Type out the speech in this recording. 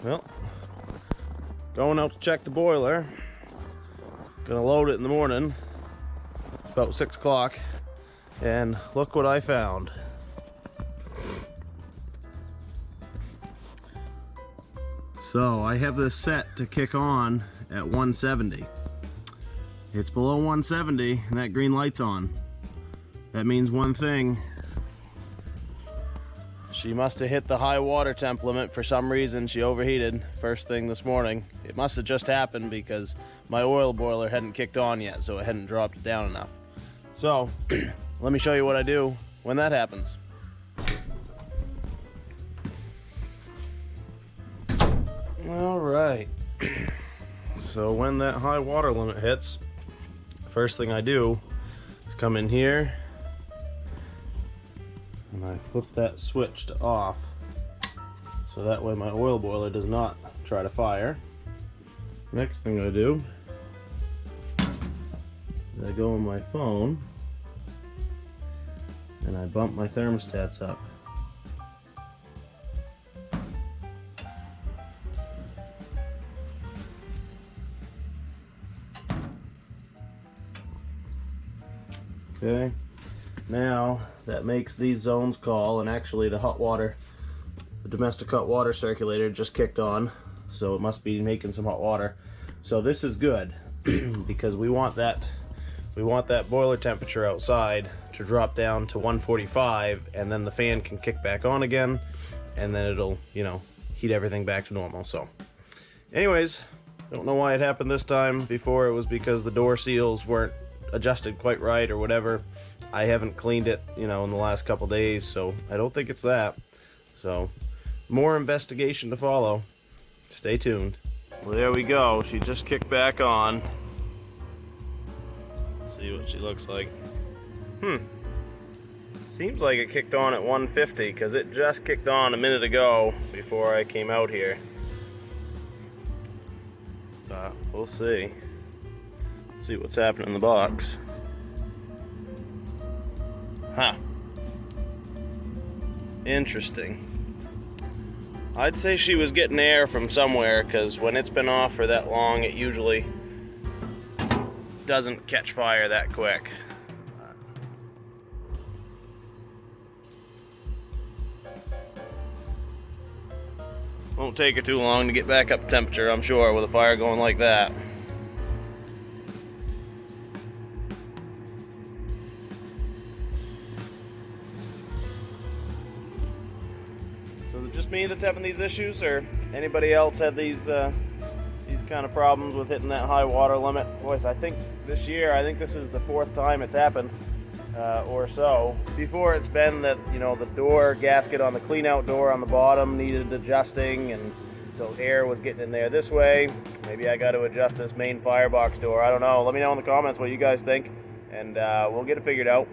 Well, going out to check the boiler. Gonna load it in the morning, about 6 o'clock, and look what I found. So I have this set to kick on at 170. It's below 170 and that green light's on. That means one thing. She must have hit the high water temp limit for some reason. She overheated first thing this morning. It must have just happened because my oil boiler hadn't kicked on yet, so it hadn't dropped it down enough. So let me show you what I do when that happens. All right. So when that high water limit hits, first thing I do is come in here and I flip that switch to off, so that way my oil boiler does not try to fire. Next thing I do is I go on my phone and I bump my thermostats up. Okay, now that makes these zones call, and actually the hot water, the domestic hot water circulator just kicked on, so it must be making some hot water. So this is good because we want that boiler temperature outside to drop down to 145, and then the fan can kick back on again, and then it'll, you know, heat everything back to normal. So anyways, don't know why it happened this time. Before it was because the door seals weren't adjusted quite right or whatever. I haven't cleaned it, you know, in the last couple days, so I don't think it's that. So more investigation to follow. Stay tuned. Well, there we go. She just kicked back on. Let's see what she looks like. Seems like it kicked on at 150 because it just kicked on a minute ago before I came out here. We'll see. See what's happening in the box. Huh. Interesting. I'd say she was getting air from somewhere, because when it's been off for that long, it usually doesn't catch fire that quick. Won't take her too long to get back up to temperature, I'm sure, with a fire going like that. So is it just me that's having these issues, or anybody else had these kind of problems with hitting that high water limit? Boys, I think this year, I think this is the 4th time it's happened, or so. Before, it's been that, you know, the door gasket on the clean out door on the bottom needed adjusting, and so air was getting in there this way. Maybe I got to adjust this main firebox door. I don't know. Let me know in the comments what you guys think, and we'll get it figured out.